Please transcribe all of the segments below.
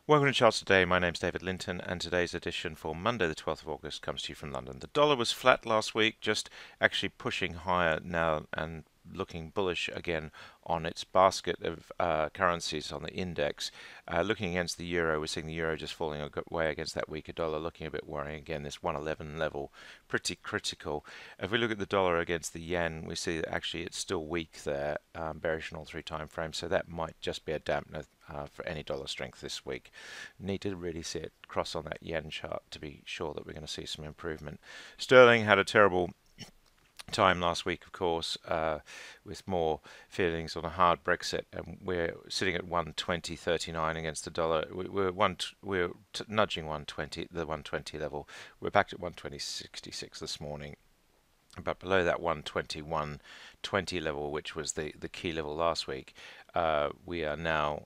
Welcome to Charts Today. My name's David Linton, and today's edition for Monday, the 12th of August, comes to you from London. The dollar was flat last week, just actually pushing higher now and looking bullish again on its basket of currencies on the index. Looking against the euro, we're seeing the euro just falling away against that weaker dollar, looking a bit worrying again. This 111 level, pretty critical. If we look at the dollar against the yen, we see that actually it's still weak there, bearish in all three time frames, so that might just be a dampener for any dollar strength this week. Need to really see it cross on that yen chart to be sure that we're going to see some improvement. Sterling had a terrible time last week, of course, with more feelings on a hard Brexit, and we're sitting at 120.39 against the dollar. We're nudging 120, the 120 level. We're back at 120.66 this morning, but below that 121.20 level, which was the key level last week, we are now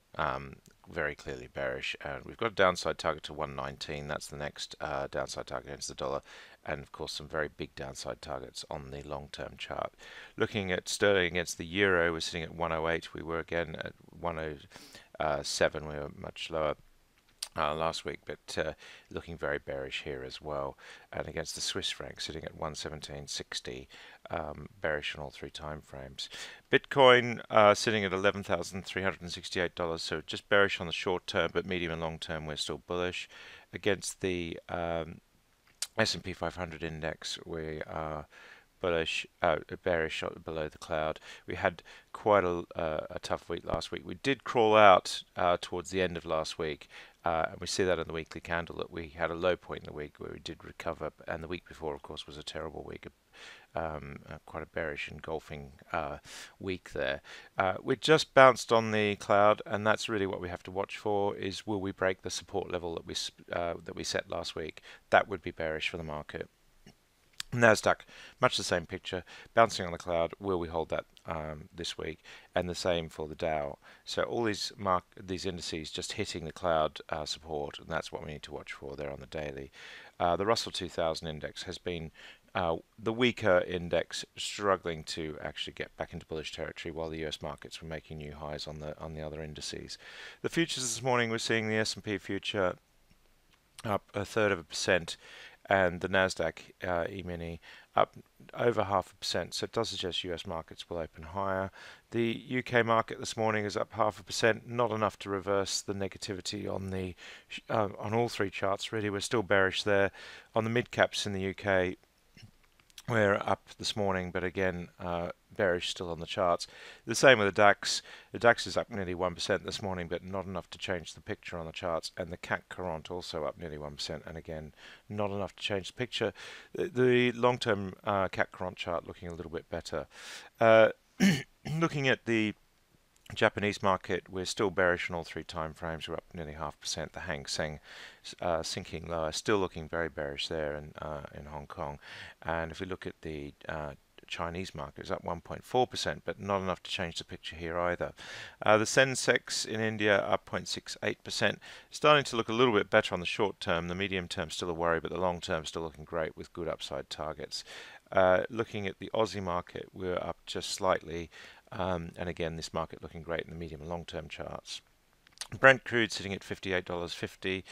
very clearly bearish, and we've got a downside target to 119. That's the next downside target against the dollar, and of course some very big downside targets on the long-term chart. Looking at sterling against the euro, we're sitting at 108. We were again at 107. We were much lower last week, but looking very bearish here as well. And against the Swiss franc, sitting at 117.60, bearish on all three time frames. Bitcoin sitting at $11,368, so just bearish on the short term, but medium and long term we're still bullish. Against the S&P 500 index, we are bullish, bearish below the cloud. We had quite a tough week last week. We did crawl out towards the end of last week, and we see that in the weekly candle that we had a low point in the week where we did recover, and the week before, of course, was a terrible week, quite a bearish engulfing week there. We just bounced on the cloud, and that's really what we have to watch for: is will we break the support level that we set last week? That would be bearish for the market. Nasdaq, much the same picture, bouncing on the cloud. Will we hold that this week? And the same for the Dow. So all these indices just hitting the cloud support, and that's what we need to watch for there on the daily. The Russell 2000 index has been the weaker index, struggling to actually get back into bullish territory, while the US markets were making new highs on the other indices. The futures this morning, we're seeing the S&P future up 1/3%, and the Nasdaq E-mini up over 0.5%. So it does suggest US markets will open higher. The UK market this morning is up 0.5%, not enough to reverse the negativity on all three charts. Really, we're still bearish there. On the midcaps in the UK, we're up this morning, but again, bearish still on the charts. The same with the DAX. The DAX is up nearly 1% this morning, but not enough to change the picture on the charts. And the CAC Quarante also up nearly 1%, and again, not enough to change the picture. The long-term CAC Quarante chart looking a little bit better. Looking at the Japanese market, we're still bearish on all three time frames. We're up nearly 0.5%. The Hang Seng sinking lower, still looking very bearish there in Hong Kong. And if we look at the Chinese market, it's up 1.4%, but not enough to change the picture here either. The Sensex in India up 0.68%, starting to look a little bit better on the short term. The medium term still a worry, but the long term still looking great with good upside targets. Looking at the Aussie market, we're up just slightly. And again, this market looking great in the medium and long-term charts. Brent crude sitting at $58.50,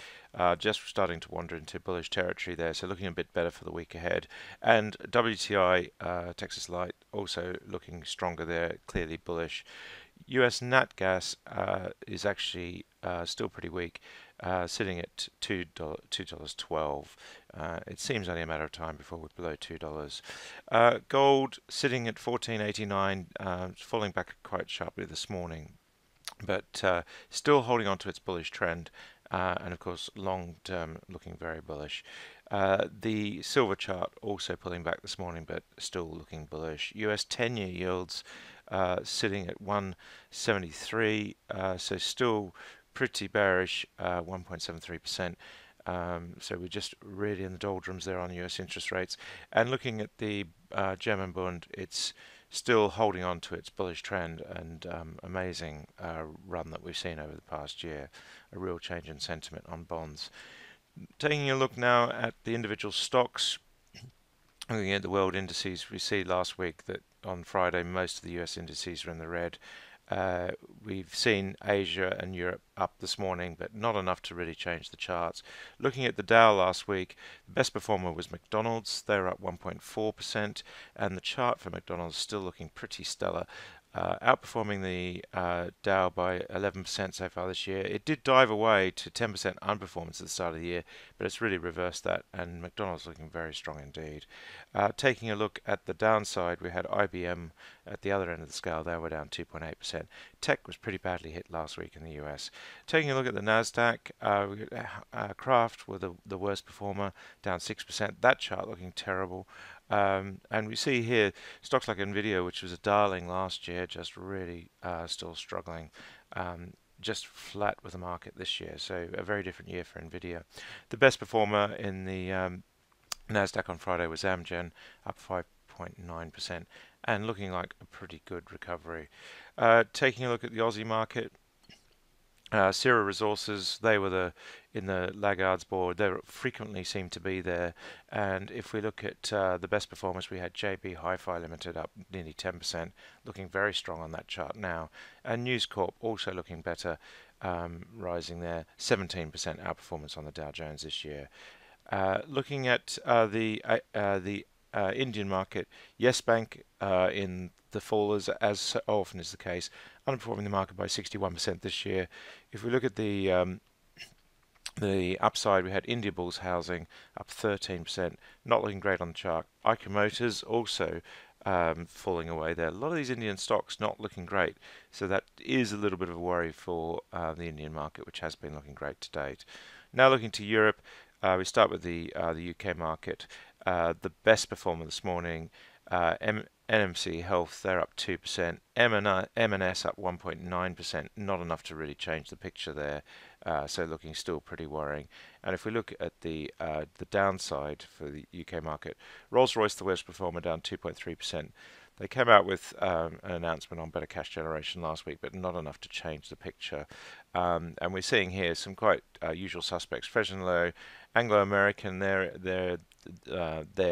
just starting to wander into bullish territory there, so looking a bit better for the week ahead. And WTI, Texas Light, also looking stronger there, clearly bullish. US nat gas is actually still pretty weak, sitting at $2.12. It seems only a matter of time before we're below $2. Gold sitting at 14.89, falling back quite sharply this morning, but still holding on to its bullish trend, and of course long term looking very bullish. The silver chart also pulling back this morning, but still looking bullish. US 10-year yields sitting at 173, so still pretty bearish, 1.73%. So we're just really in the doldrums there on US interest rates. And looking at the German Bund, it's still holding on to its bullish trend, and amazing run that we've seen over the past year. A real change in sentiment on bonds. Taking a look now at the individual stocks, looking at the world indices, we see last week that on Friday most of the US indices are in the red. We've seen Asia and Europe up this morning, but not enough to really change the charts. Looking at the Dow last week, the best performer was McDonald's. They're up 1.4%, and the chart for McDonald's is still looking pretty stellar. Outperforming the Dow by 11% so far this year. It did dive away to 10% underperformance at the start of the year, but it's really reversed that, and McDonald's looking very strong indeed. Taking a look at the downside, we had IBM at the other end of the scale. They were down 2.8%. Tech was pretty badly hit last week in the US. Taking a look at the Nasdaq, Kraft were the worst performer, down 6%. That chart looking terrible. And we see here stocks like Nvidia, which was a darling last year, just really still struggling. Just flat with the market this year, so a very different year for Nvidia. The best performer in the Nasdaq on Friday was Amgen, up 5.9%, and looking like a pretty good recovery. Taking a look at the Aussie market, Sierra Resources, they were in the laggards board. They frequently seem to be there. And if we look at the best performance, we had JB Hi-Fi Limited up nearly 10%, looking very strong on that chart now. And News Corp also looking better, rising there, 17% outperformance on the Dow Jones this year. Looking at the Indian market, Yes Bank in the fallers, as so often is the case, underperforming the market by 61% this year. If we look at the upside, we had India Bulls Housing up 13%, not looking great on the chart. Eicher Motors also falling away there. A lot of these Indian stocks not looking great, so that is a little bit of a worry for the Indian market, which has been looking great to date. Now looking to Europe, we start with the UK market. The best performer this morning, NMC Health, they're up 2%. M&S up 1.9%, not enough to really change the picture there, so looking still pretty worrying. And if we look at the downside for the UK market, Rolls-Royce, the worst performer, down 2.3%. They came out with an announcement on better cash generation last week, but not enough to change the picture. And we're seeing here some quite usual suspects. Fresnel, Anglo-American, they're there,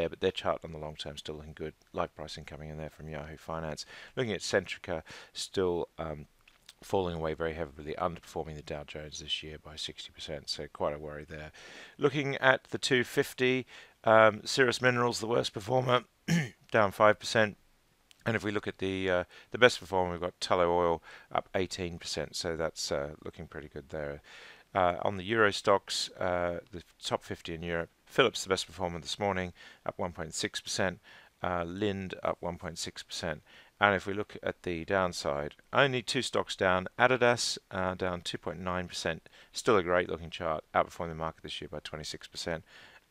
but their chart on the long term still looking good. Light pricing coming in there from Yahoo Finance. Looking at Centrica, still falling away very heavily, underperforming the Dow Jones this year by 60%, so quite a worry there. Looking at the 250, Cirrus Minerals, the worst performer, down 5%. And if we look at the best performer, we've got Tullow Oil up 18%, so that's looking pretty good there. On the Euro stocks, the top 50 in Europe, Philips, the best performer this morning, up 1.6%. Lind up 1.6%. And if we look at the downside, only two stocks down. Adidas down 2.9%, still a great looking chart, outperforming the market this year by 26%.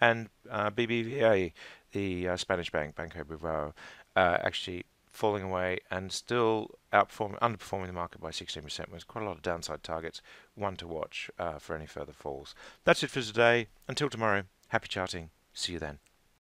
And BBVA, the Spanish bank, Banco Bilbao, actually falling away and still underperforming the market by 16%. With quite a lot of downside targets, one to watch for any further falls. That's it for today. Until tomorrow, happy charting. See you then.